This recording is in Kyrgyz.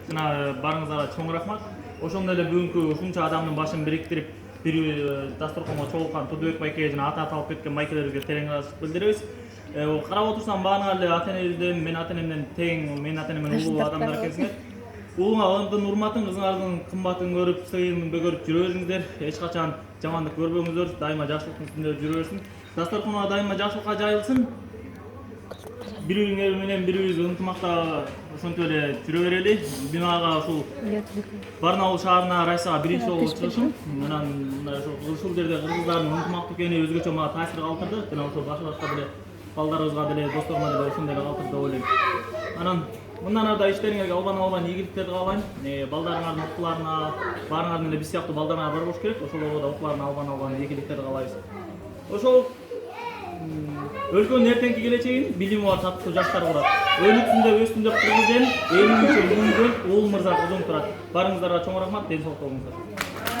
жана барыңыздарга чоң рахмат. Ошондой эле бүгүнкү ушунча адамдын башын бириктирип бир дасторконго чогулткан Турдубек байке жана ата алып кеткен байкелерибизге терең ыраазычылык билдиребиз. Карап отурсам баана эле ата энебизден, менин ата энемден тең, менин ата энемден улуу адамдар экенсиңер. Улуңардын урматын, кызыңардын кымбатын көрүп, сыйын бөгөрүп жүрө бериңиздер. Эч качан жамандык көрбөңүздөр, дайыма жакшылыктын үстүндө жүрө берсин. Дасторконуна дайыма жакшылыкка жайылсын. Бири-бириңер менен бирибиз ынтымакта ошентип эле жүрө берели. Мен ага ушул Барнаул шаарына Райсага биринчи жолу чыгышым. Анан ушул жерде кыргыздардын ынтымактуу экени өзгөчө мага таасир калтырды. Жана ошол башка деле балдарыбызга деле, досторума деле ошондой эле калтырды деп ойлойм. Анан мындан ары да иштериңерге албан ийгиликтер каалайм. Балдарыңардын окууларына, баарыңардын эле биз сыяктуу балдарыңар бар болуш керек. Ошолорго да окууларына албан ийгиликтер каалайбыз. Ошол өлкөнүн эртеңки келечегин билими бар татыктуу жаштар курат. Өз түндө кыргыз эл, элиңче бүгүнгөн Уул мырза кызым турат. Барыңыздарга чоң рахмат, ден соолукта болуңуздар.